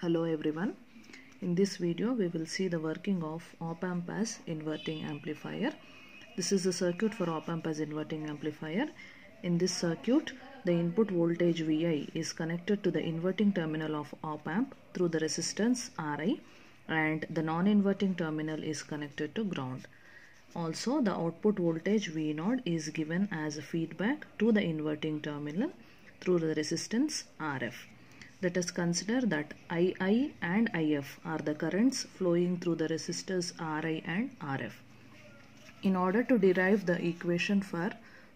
Hello everyone. In this video we will see the working of op-amp as inverting amplifier. This is the circuit for op-amp as inverting amplifier. In this circuit the input voltage Vi is connected to the inverting terminal of op-amp through the resistance Ri, and the non-inverting terminal is connected to ground. Also the output voltage V0 is given as a feedback to the inverting terminal through the resistance Rf. Let us consider that II and IF are the currents flowing through the resistors Ri and Rf. In order to derive the equation for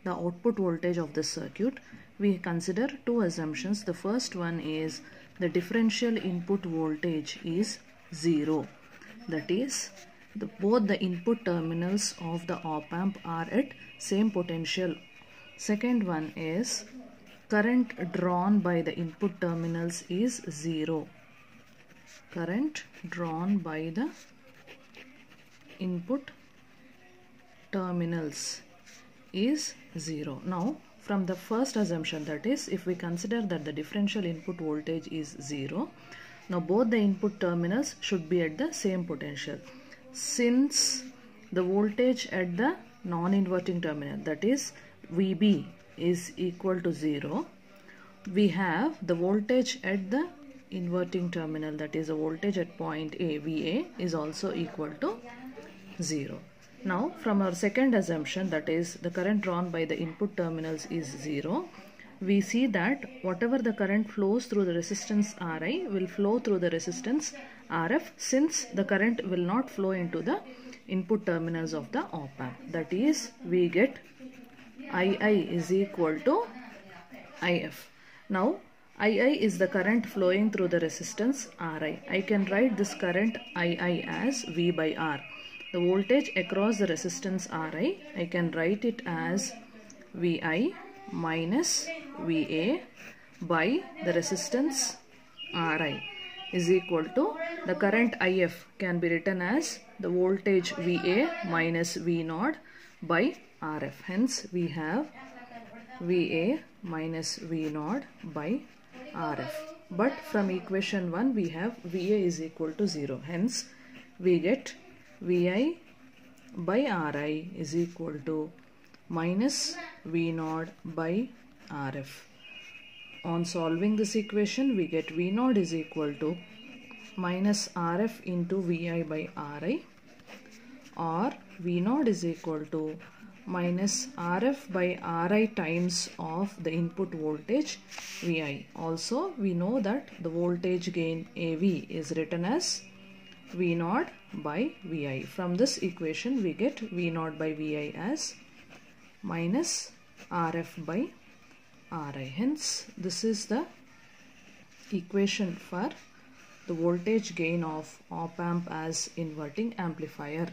the output voltage of the circuit, we consider two assumptions. The first one is the differential input voltage is 0. That is, both the input terminals of the op-amp are at same potential. Second one is current drawn by the input terminals is 0. Current drawn by the input terminals is 0. Now, from the first assumption, that is, if we consider that the differential input voltage is 0, now both the input terminals should be at the same potential. Since the voltage at the non-inverting terminal, that is VB, is equal to 0, we have the voltage at the inverting terminal, that is the voltage at point A, VA, is also equal to 0. Now from our second assumption, that is the current drawn by the input terminals is 0, we see that whatever the current flows through the resistance Ri will flow through the resistance Rf, since the current will not flow into the input terminals of the op-amp. That is, we get II is equal to IF. Now II is the current flowing through the resistance Ri. I can write this current II as V by R. The voltage across the resistance Ri, I can write it as Vi minus Va by the resistance Ri is equal to the current If can be written as the voltage Va minus V0 by Rf. Hence we have Va minus V0 by Rf. But from equation 1 we have Va is equal to 0. Hence we get Vi by Ri is equal to minus V0 by Rf. On solving this equation, we get V0 is equal to minus Rf into Vi by Ri, or V0 is equal to minus Rf by Ri times of the input voltage Vi. Also, we know that the voltage gain AV is written as V0 by Vi. From this equation, we get V0 by Vi as minus Rf by Ri. Hence, this is the equation for the voltage gain of op-amp as inverting amplifier.